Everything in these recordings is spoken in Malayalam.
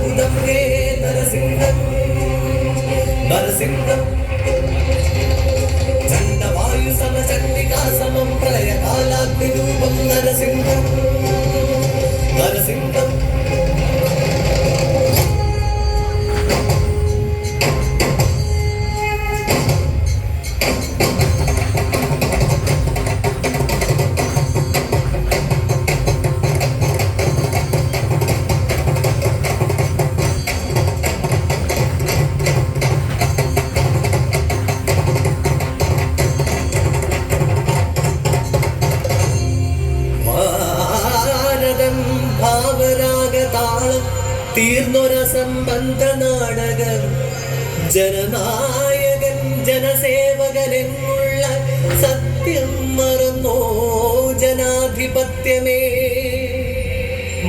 അത്ഭുതം ഹേ നരസിംഹം നരസിംഹം ചണ്ഡവായു സമചണ്ഡികാ സമം പ്രളയകാലാഗ്നിരൂപം നരസിംഹം നരസിംഹം തീർന്നൊരസംബന്ധ നാടകം ജനനായകൻ ജനസേവകനെന്നുള്ള സത്യം മറന്നോ ജനാധിപത്യമേ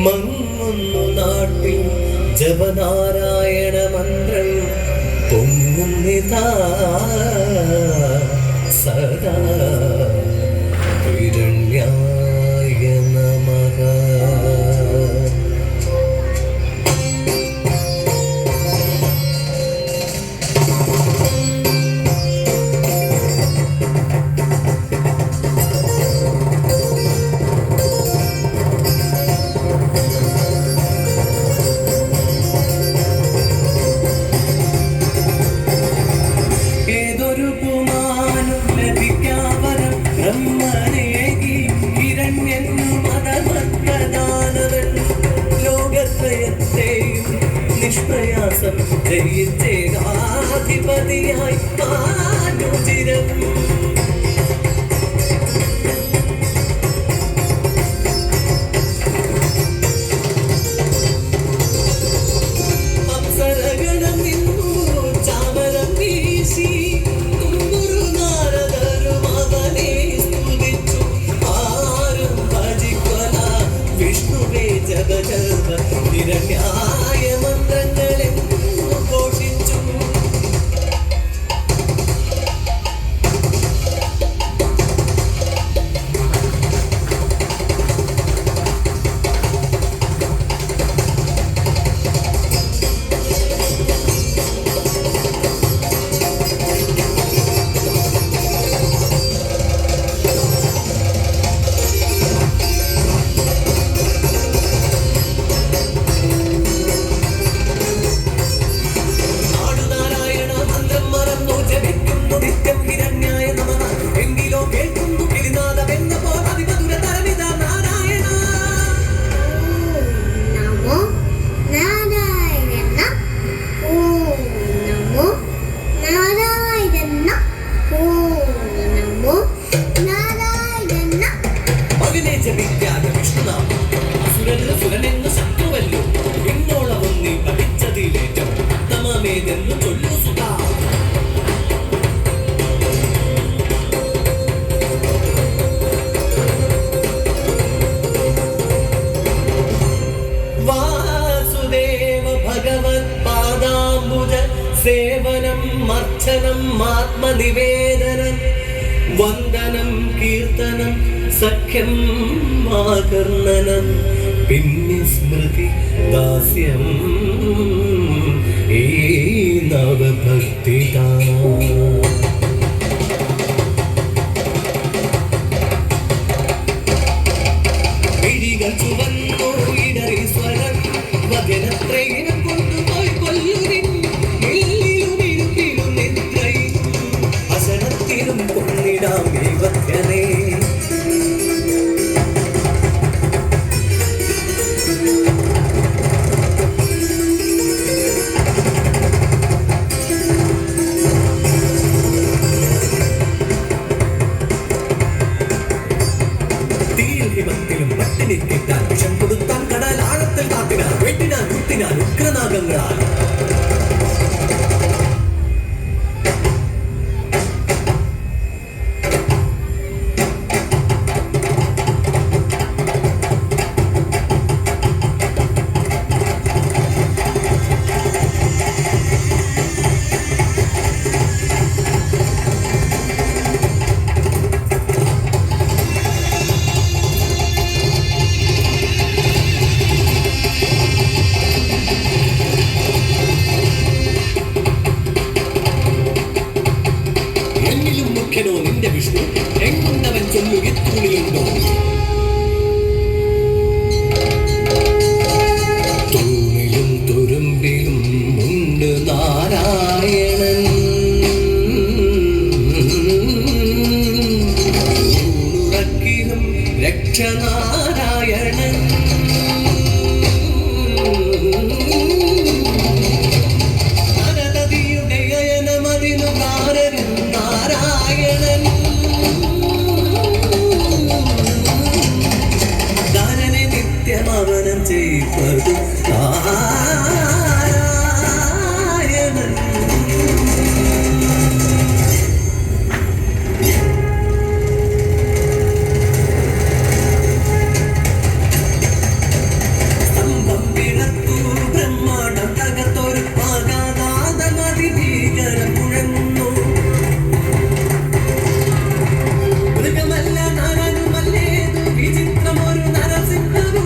മങ്ങുന്നു നാട്ടിൽ ജപനാരായണ മന്ത്രം പൊങ്ങുന്നിതാ സദാ ഹിരണ്യായ നമഃ. നിഷ്പ്രയാസം ജയിച്ചേകാധിപതിയായി മാനുചിരം അപ്സരഗണം നിന്നു ചാമരം വീശി തുമ്പുരു നാരദരും അവനെ സ്തുതിച്ചു ആരും ഭജിക്കൊല വിഷ്ണുവേ ജഗജഗ ഹിരണ്യായ മന്ത്രങ്ങളെന്നു ഘോഷിച്ചു. സേവനം മർച്ചനം ആത്മനിവേദനം വന്ദനം കീർത്തനം സഖ്യം ആകർണനം പിന്നെ സ്മൃതി ദാസ്യം ഈ നവഭക്തിദാ പിടികൾ ചുവന്നോ ഇടറി സ്വരം വചനത്രയം കൊണ്ടുപോയി കൊല്ലുവിൻ അശനത്തിലും കൊന്നിടാം ദൈവജ്ഞനെ വിഷ്ണു എങ്ങുണ്ടവൻ ചൊല്ലുകിത്തൂണിലുണ്ടോ തൂണിലും തുരുമ്പിലും ഉണ്ട് നാരായണൻ ൂണുറക്കിലും രക്ഷനാരായണൻ ചെയ്യപ്പെടും നാരായണൻ സ്തംഭം കിടത്തു ബ്രഹ്മാണ്ഡം തകർത്തൊരു പാകാതാതമതി ഭീകരം മുഴങ്ങുന്നു മൃഗമല്ല നരനുമല്ലേതു വിചിത്രമൊരു നരസിംഹരൂ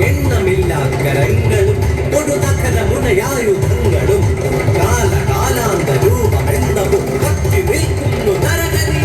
എണ്ണമില്ലാക്കരങ്ങളും ഒടുനഖരമുനയായുധങ്ങളും കാലകാലാന്ത രൂപമെണ്ണവും കത്തി നിൽക്കുന്നു നരകരീ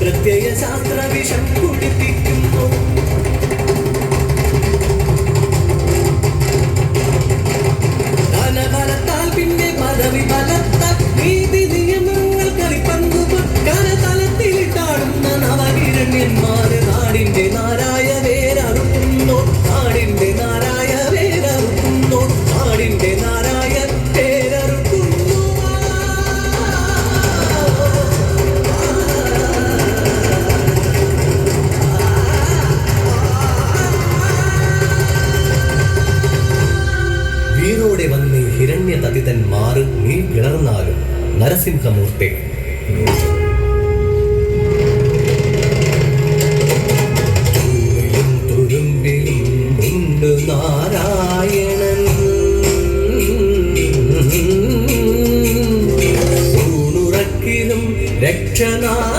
പ്രത്യയശാസ്ത്ര വിഷം കുടിപ്പിക്കുന്നു ധനബലത്താൽ പിന്നെ പദവി ബലത്താൽ നീതി നിയമങ്ങൾ കളിപ്പങ്കുമ്പോൾ കരതലത്തിലിട്ടാടുന്ന നവകിരണ്യന്മാര് നാടിന്റെ നാരായ വേരറുക്കുന്നു നാടിന്റെ നാരായ വേരറുക്കുന്നു നാടിന്റെ നാരായ വേരറുക്കുന്നു വീരോടെ വന്ന് ഹിരണ്യതതിതൻ മാറ് നീ കിളർന്നാലും നരസിംഹമൂർത്തി തുരുമ്പിലും ഉണ്ട് നാരായണൻ ൂണുറക്കിലും രക്ഷനാ